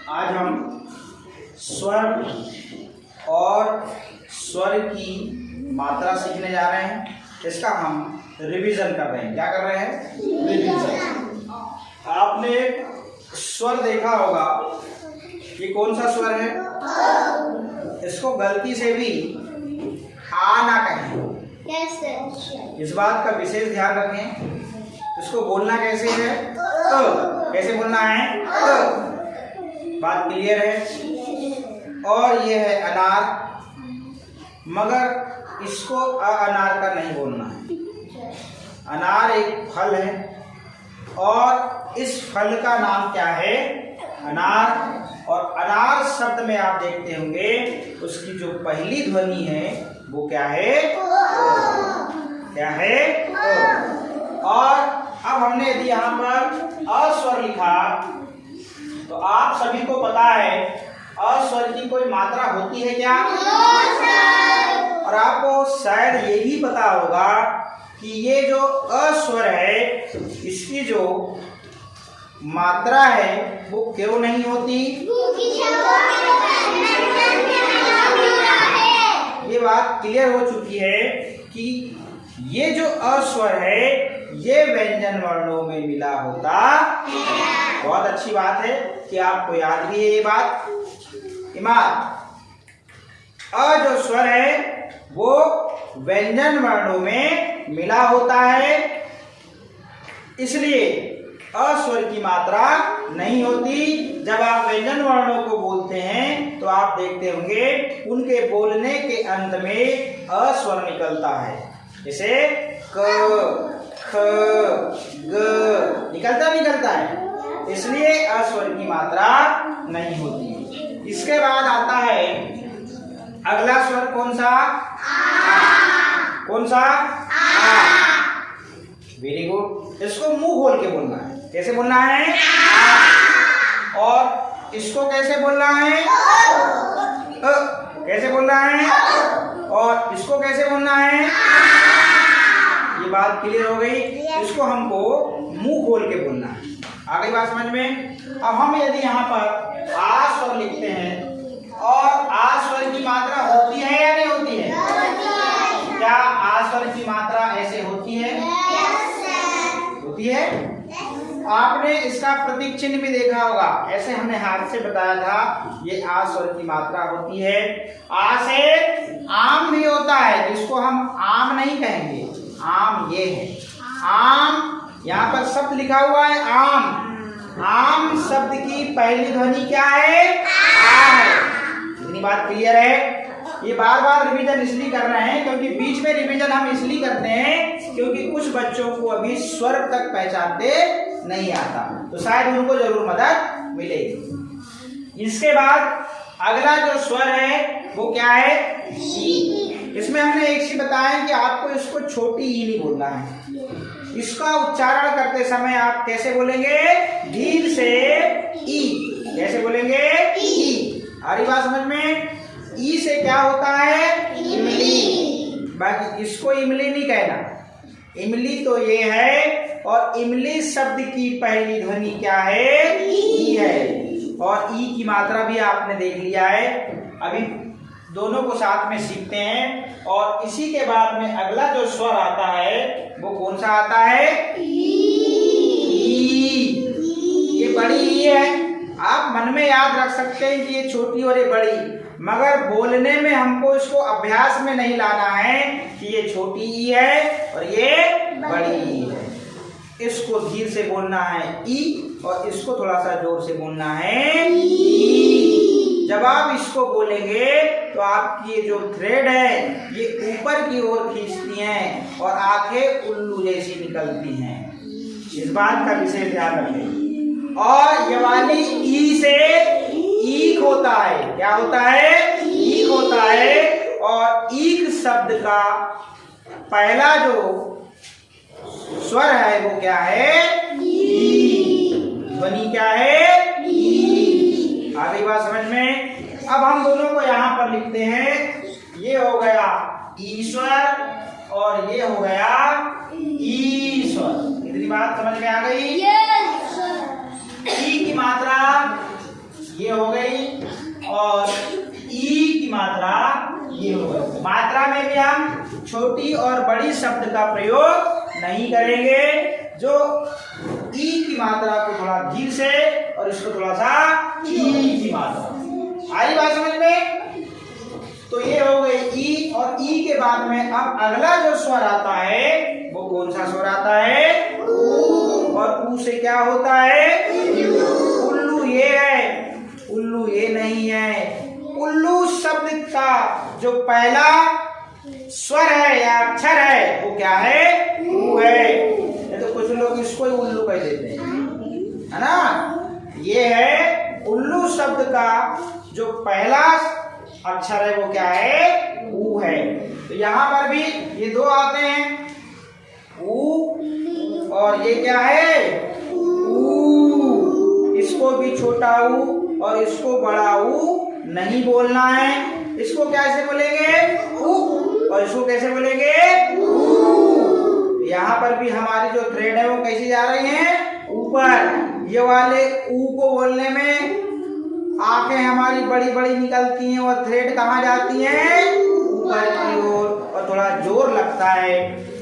आज हम स्वर और स्वर की मात्रा सीखने जा रहे हैं। इसका हम रिवीजन कर रहे हैं। क्या कर रहे हैं? रिवीजन। आपने स्वर देखा होगा, ये कौन सा स्वर है? इसको गलती से भी आ ना कहें। इस बात का विशेष ध्यान रखें। इसको बोलना कैसे है? कैसे बोलना है? बात क्लियर है? और ये है अनार, मगर इसको अनार का नहीं बोलना है। अनार एक फल है और इस फल का नाम क्या है? अनार। और अनार शब्द में आप देखते होंगे उसकी जो पहली ध्वनि है वो क्या है? क्या है? और अब हमने यदि यहाँ पर अस्वर लिखा तो आप सभी को पता है अस्वर की कोई मात्रा होती है क्या? और आपको शायद ये भी पता होगा कि ये जो अस्वर है इसकी जो मात्रा है वो क्यों नहीं होती? ये बात क्लियर हो चुकी है कि ये जो अस्वर है ये व्यंजन वर्णों में मिला होता। बहुत अच्छी बात है कि आपको याद भी है ये बात। ईमान, अ जो स्वर है वो व्यंजन वर्णों में मिला होता है, इसलिए अस्वर की मात्रा नहीं होती। जब आप व्यंजन वर्णों को बोलते हैं तो आप देखते होंगे उनके बोलने के अंत में अस्वर निकलता है। जैसे क, ख, ग निकलता है, इसलिए अस्वर की मात्रा नहीं होती। इसके बाद आता है अगला स्वर कौन सा? आ। कौन सा? आ। Very good. इसको मुंह खोल के बोलना है। कैसे बोलना है? आ। और इसको कैसे बोलना है? कैसे बोलना है? और इसको कैसे बोलना है? ये बात क्लियर हो गई। इसको हमको मुंह खोल के बोलना है। आ गई बात समझ में? अब हम यदि यहाँ पर आ स्वर लिखते हैं और आ स्वर की मात्रा होती है या नहीं होती है? क्या आ स्वर की मात्रा ऐसे होती है? होती है। आपने इसका प्रतीक चिन्ह भी देखा होगा, ऐसे हमने हाथ से बताया था। ये आ स्वर की मात्रा होती है। आ से आम भी होता है, जिसको हम आम नहीं कहेंगे। आम ये है आम। यहाँ पर शब्द लिखा हुआ है आम। आम शब्द की पहली ध्वनि क्या है? आ है। इतनी बात क्लियर है? ये बार बार रिवीजन इसलिए कर रहे हैं क्योंकि बीच में रिवीजन हम इसलिए करते हैं क्योंकि कुछ बच्चों को अभी स्वर तक पहचानते नहीं आता, तो शायद उनको जरूर मदद मिलेगी। इसके बाद अगला जो स्वर है वो क्या है? ई। इसमें हमने एक चीज बताया कि आपको इसको छोटी ई नहीं बोलना है। इसका उच्चारण करते समय आप कैसे बोलेंगे? धीर से ई। कैसे बोलेंगे? ई। आ रही बात समझ में? ई से क्या होता है? इमली। बाकी इसको इमली नहीं कहना। इमली तो ये है, और इमली शब्द की पहली ध्वनि क्या है? ई है। और ई की मात्रा भी आपने देख लिया है। अभी दोनों को साथ में सीखते हैं। और इसी के बाद में अगला जो स्वर आता है वो कौन सा आता है? ई। ये बड़ी ई है। आप मन में याद रख सकते हैं कि ये छोटी और ये बड़ी, मगर बोलने में हमको इसको अभ्यास में नहीं लाना है कि ये छोटी ई है और ये बड़ी ई है। इसको धीर से बोलना है ई, और इसको थोड़ा सा जोर से बोलना है ई। जब आप इसको बोलेंगे तो आपकी ये जो थ्रेड है ये ऊपर की ओर खींचती हैं और आंखें उल्लू जैसी निकलती हैं। इस बात का विशेष ध्यान रखें। और ये वाली ई से ईक होता है। क्या होता है? ईक होता है। और ईक शब्द का पहला जो स्वर है वो क्या है? ई। ध्वनि क्या है? ई। आ गई बात समझ में? अब हम दोनों को यहाँ पर लिखते हैं। ये हो गया ईश्वर और ये हो गया ईश्वर। इतनी बात समझ में आ गई? ई की मात्रा ये हो गई, और ई की मात्रा ये हो गई। मात्रा में भी हम छोटी और बड़ी शब्द का प्रयोग नहीं करेंगे। जो ई की मात्रा को थोड़ा धीरे से और इसको थोड़ा सा ई की मात्रा। आई बात समझ में? तो ये हो गई ई, और ई के बाद में अब अगला जो स्वर आता है वो कौन सा स्वर आता है? ऊ। और ऊ से क्या होता है? उल्लू। ये है उल्लू, ये नहीं है। उल्लू शब्द का जो पहला स्वर है या अक्षर है वो क्या है? ऊ है। ये तो कुछ लोग इसको ही उल्लू कह देते हैं, है ना। ये है उल्लू शब्द का जो पहला अक्षर है वो क्या है? ऊ है। तो यहाँ पर भी ये दो आते हैं, ऊ, और ये क्या है? ऊ। इसको भी छोटा ऊ और इसको बड़ा ऊ नहीं बोलना है। इसको कैसे बोलेंगे? ऊ। और इसको कैसे बोलेंगे? ऊ। यहाँ पर भी हमारी जो थ्रेड है वो कैसी जा रही है? ऊपर। ये वाले ऊ को बोलने में आंखें हमारी बड़ी बड़ी निकलती हैं और थ्रेड कहाँ जाती हैं? ऊपर की ओर, और थोड़ा जोर लगता है।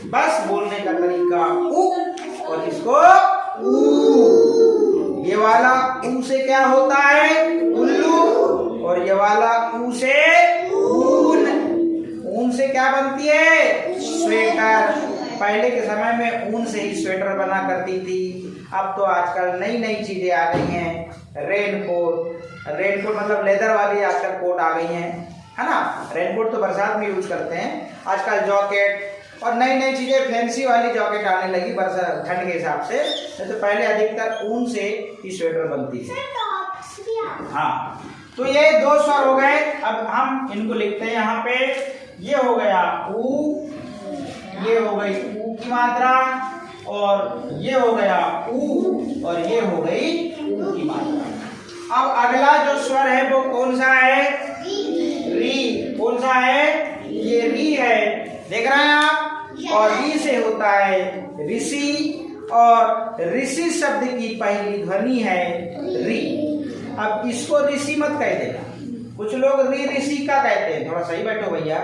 बस बोलने का तरीका ऊ, और इसको ऊ। ये वाला ऊ से क्या होता है? उल्लू। और ये वाला ऊ से ऊन। ऊन से क्या बनती है? स्वेटर। पहले के समय में ऊन से ही स्वेटर बना करती थी। अब तो आजकल नई नई चीजें आ गई हैं। रेनकोट, रेनकोट मतलब लेदर वाली आजकल कोट आ गई हैं, है ना। रेनकोट तो बरसात में यूज करते हैं। आजकल जॉकेट और नई नई चीजें फैंसी वाली जॉकेट आने लगी बरसात ठंड के हिसाब से। नहीं तो पहले अधिकतर ऊन से ही स्वेटर बनती थी। हाँ, तो ये दो स्वर हो गए। अब हम इनको लिखते हैं यहाँ पे। ये हो गया ऊ, ये हो गई ऊ की मात्रा, और ये हो गया ऊ, और ये हो गई ऊ की मात्रा। अब अगला जो स्वर है वो कौन सा है? री। कौन सा है? ये री है, देख रहे हैं आप। और री से होता है ऋषि, और ऋषि शब्द की पहली ध्वनि है री। अब इसको ऋषि मत कह देना, कुछ लोग री ऋषि का कहते हैं। थोड़ा सही बैठो भैया,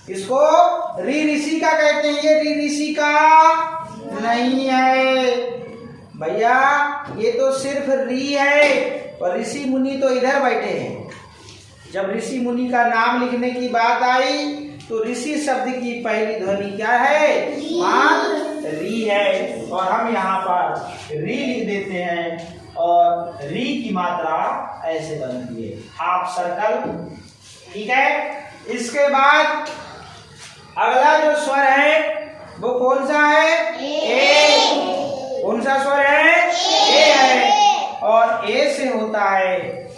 इसको री ऋषि का कहते हैं। ये री ऋषि का नहीं है भैया, ये तो सिर्फ री है। और ऋषि मुनि तो इधर बैठे हैं। जब ऋषि मुनि का नाम लिखने की बात आई तो ऋषि शब्द की पहली ध्वनि क्या है? मात्र री है। और हम यहाँ पर री लिख देते हैं, और री की मात्रा ऐसे बनती है, हाफ सर्कल। ठीक है। इसके बाद अगला जो स्वर है वो कौन सा है? ए। कौन सा स्वर है? ए है। और ए से होता है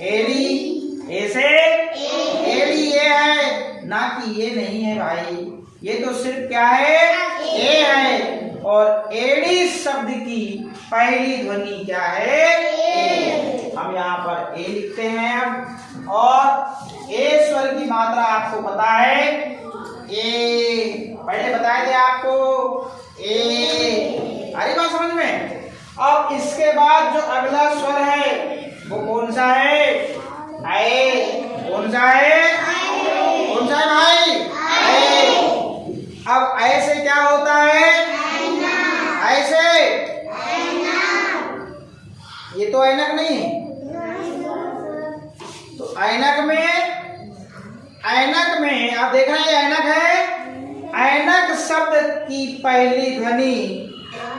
एड़ी। ए से एड़ी, ये है, ना कि ये नहीं है भाई। ये तो सिर्फ क्या है? ए है। और एड़ी शब्द की पहली ध्वनि क्या है? ए। हम यहाँ पर ए लिखते हैं अब। और ए स्वर की मात्रा आपको पता है? ए, पहले बताए थे आपको। ए, अरे बात समझ में? अब इसके बाद जो अगला स्वर है वो कौन सा है? आए। कौन सा है? कौन सा है भाई? आए। अब ऐसे क्या होता है? ऐसे। ये तो ऐनक नहीं है। तो ऐनक में आप देख रहे हैं ऐनक है। ऐनक शब्द की पहली ध्वनि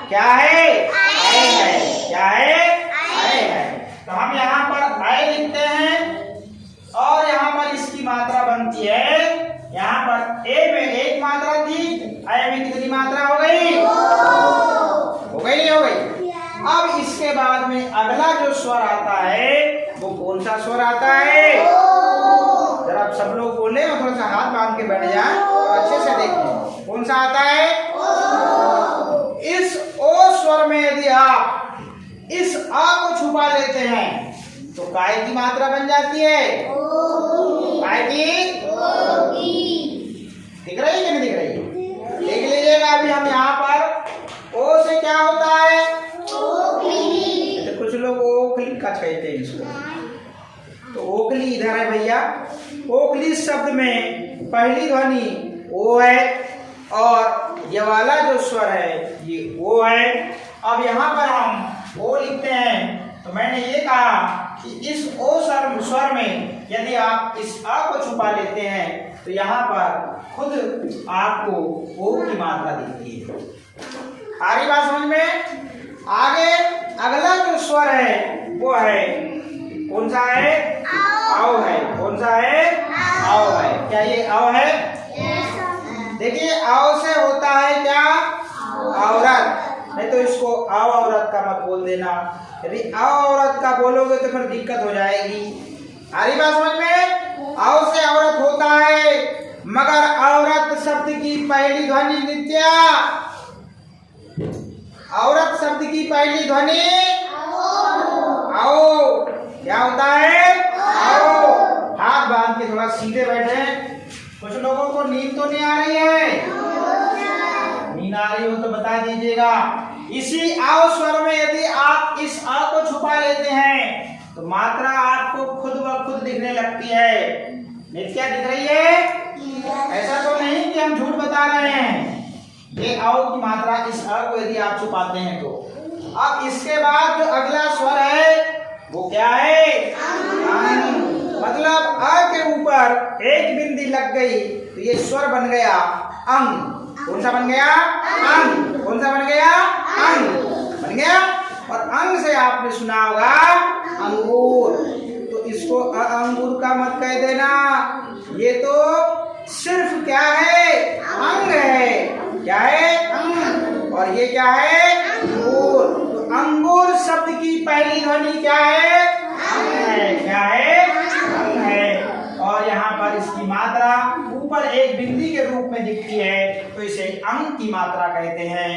क्या है? ऐ है। क्या है? ऐ है। तो हम यहाँ पर ऐ लिखते हैं, और यहाँ पर इसकी मात्रा बनती है। यहाँ पर ए में एक मात्रा थी, ऐ में कितनी मात्रा हो गई? हो गई, नहीं हो गई? अब इसके बाद में अगला जो स्वर आता है वो कौन सा स्वर आता है? जरा आप सब लोग बोले और थोड़ा सा हाथ बांध के बैठ जाए और अच्छे से देखें। कौन सा आता है? इस ओ स्वर में यदि आप इस आ को छुपा लेते हैं तो काय की मात्रा बन जाती है? काय की? दिख रही है कि नहीं दिख रही है? देख लीजिएगा। अभी हम यहाँ पर ओ से क्या होता है? तो कुछ लोग ओ कच कहते हैं इसको। तो ओखली इधर है भैया। ओखली शब्द में पहली ध्वनि ओ है और ये वाला जो स्वर है ये ओ है। अब यहाँ पर हम ओ लिखते हैं तो मैंने ये कहा कि इस ओ स्वर में यदि आप इस आ को छुपा लेते हैं तो यहाँ पर खुद आपको ओ की मात्रा दिखती है। आ रही बात समझ में? आगे अगला जो स्वर है वो है कौन सा है? आओ है। कौन सा है? आओ है। क्या ये आओ है? देखिए आओ से होता है क्या? औरत। नहीं तो इसको आओ औरत का मत बोल देना। यदि आओ औरत का बोलोगे तो फिर दिक्कत हो जाएगी। आ रही बात समझ में? आओ से औरत होता है मगर औरत शब्द की पहली ध्वनि नित्या। औरत शब्द की पहली ध्वनि आओ। क्या होता है? आओ। हाथ बांध के थोड़ा सीधे बैठे। कुछ लोगों को नींद तो नहीं आ रही है? नींद आ रही हो तो बता दीजिएगा। इसी आओ स्वर में यदि आप इस आ को छुपा लेते हैं तो मात्रा आपको खुद ब खुद दिखने लगती है। नित्या दिख रही है? ऐसा तो नहीं कि हम झूठ बता रहे हैं। ये आओ की मात्रा इस आ को यदि आप छुपाते हैं तो। अब इसके बाद जो अगला स्वर है वो क्या है? अंग। मतलब आ के ऊपर एक बिंदी लग गई तो ये स्वर बन गया अंग। कौन सा बन गया? अंग। कौन सा बन गया? अंग बन गया। और अंग से आपने सुना होगा अंगूर। तो इसको अंगूर का मत कह देना। ये तो सिर्फ क्या है? अंग है। क्या है? अंग। और ये क्या है? अंगूर। तो अंगूर शब्द की पहली ध्वनि क्या है? अंग है। क्या है? अंग है। और यहाँ पर इसकी मात्रा ऊपर एक बिंदी के रूप में दिखती है तो इसे अंग की मात्रा कहते हैं।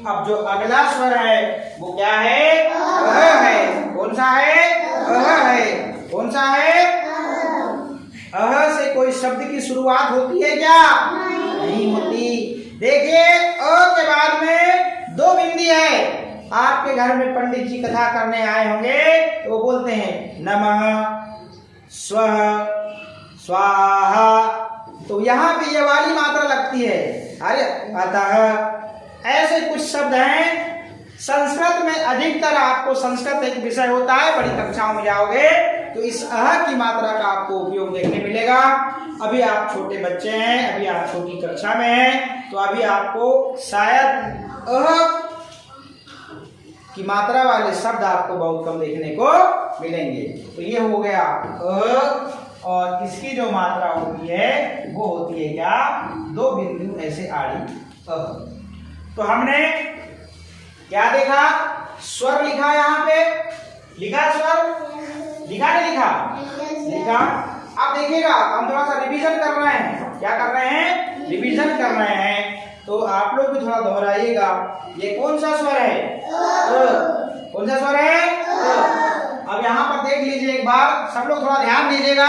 अब जो अगला स्वर है वो क्या है? अह है। कौन सा है? अह है। कौन सा है? अह से कोई शब्द की शुरुआत होती है क्या? नहीं होती। देखिए अ के बाद में दो बिंदी है। आपके घर में पंडित जी कथा करने आए होंगे तो वो बोलते हैं नमः स्वः स्वाहा। तो यहाँ पे ये वाली मात्रा लगती है। अरे अतः ऐसे कुछ शब्द हैं। संस्कृत में अधिकतर आपको संस्कृत एक विषय होता है, बड़ी कक्षाओं में जाओगे तो इस अह की मात्रा का आपको उपयोग देखने मिलेगा। अभी आप छोटे बच्चे हैं, अभी आप छोटी कक्षा में हैं तो अभी आपको शायद अह की मात्रा वाले शब्द आपको बहुत कम देखने को मिलेंगे। तो ये हो गया अह। और इसकी जो मात्रा होती है वो होती है क्या? दो बिंदु ऐसे आड़ी अह। तो हमने क्या देखा? स्वर लिखा यहाँ पे। लिखा स्वर? लिखा नहीं लिखा? लिखा। अब देखिएगा हम थोड़ा सा रिवीजन कर रहे हैं। क्या कर रहे हैं? रिवीजन कर रहे हैं। तो आप लोग भी थोड़ा दोहराइएगा। ये कौन सा स्वर है? कौन सा स्वर है? अब यहाँ पर देख लीजिए एक बार, सब लोग थोड़ा ध्यान दीजिएगा।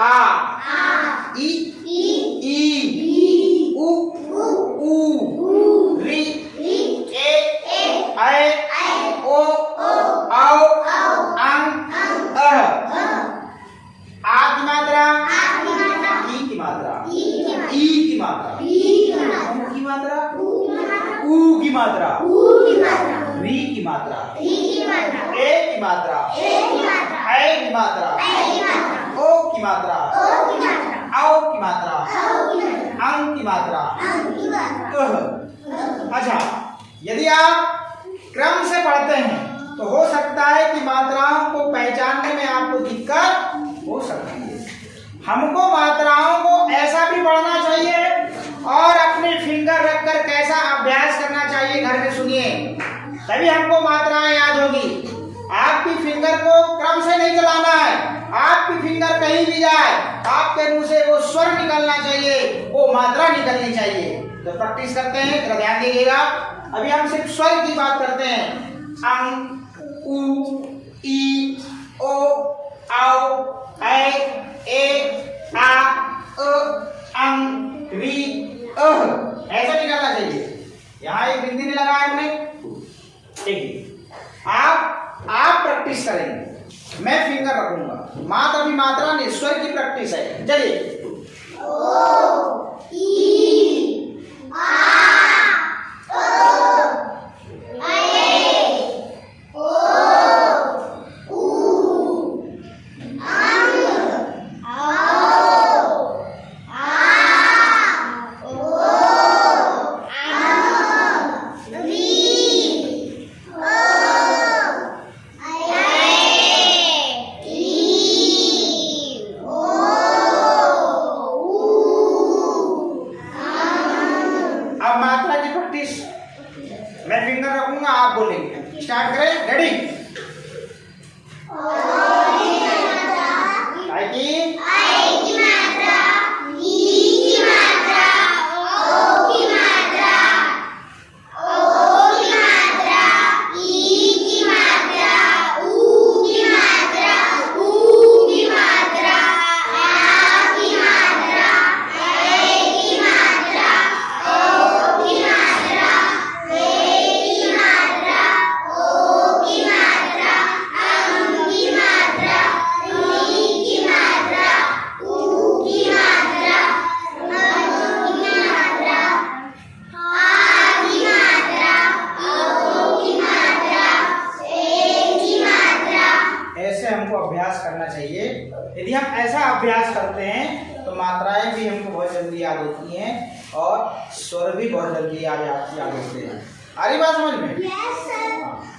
आ ई ई उ ऊ री ए ऐ ओ आओ अंग अह। आ की मात्रा, ई की मात्रा, ई की मात्रा, ऊ की मात्रा, ऊ की मात्रा, री की मात्रा, ए की मात्रा, ऐ की मात्रा, ओ की मात्रा, आओ की मात्रा, अंग की मात्रा, अच्छा यदि आप क्रम से पढ़ते हैं तो हो सकता है कि मात्राओं को पहचानने में आपको दिक्कत हो सकती है। हमको मात्राओं को ऐसा भी पढ़ना चाहिए और अपने फिंगर रखकर कैसा अभ्यास करना चाहिए घर में सुनिए, तभी हमको मात्राएं याद होगी। आपकी फिंगर को क्रम से नहीं चलाना है। आपकी फिंगर कहीं भी जाए आपके मुंह से वो स्वर निकलना चाहिए, वो मात्रा निकलनी चाहिए। तो प्रैक्टिस करते हैं, जरा ध्यान दीजिएगा। अभी हम सिर्फ स्वर की बात करते हैं। अंग, उ, ई, ओ, आओ, ऐ, ए, आ, अंग, री, ऐसा निकलना चाहिए। यहाँ एक बिंदी नहीं लगाया हमने, देखिए आप प्रैक्टिस करेंगे, मैं फिंगर रखूंगा, मात्र अभी मात्रा नहीं, स्वर की प्रैक्टिस है। चलिए ओ ई आ ओ ए ओ ऊ अं आओ आ ओ अं री ओ अब मात्रा की प्रैक्टिस, मैं फिंगर रखूंगा, आप बोलेंगे। स्टार्ट करें, रेडी? आई की मात्रा, ई की मात्रा, ओ की मात्रा, ओ की मात्रा, ई की मात्रा, ऊ की मात्रा, ऊ की मात्रा, आ की मात्रा, ए की मात्रा, ओ की मात्रा, ए की मात्रा, ओ की मात्रा, अं की मात्रा, री की मात्रा, ऊ की मात्रा, अं की मात्रा, आ की मात्रा, ओ की मात्रा, ए की मात्रा। ऐसे हमको अभ्यास करना चाहिए। यदि हम ऐसा अभ्यास करते हैं तो मात्राएं भी हमको बहुत जल्दी याद होती हैं और स्वर भी बहुत जल्दी याद होते हैं। आ रही बात समझ में? Yes sir. हाँ।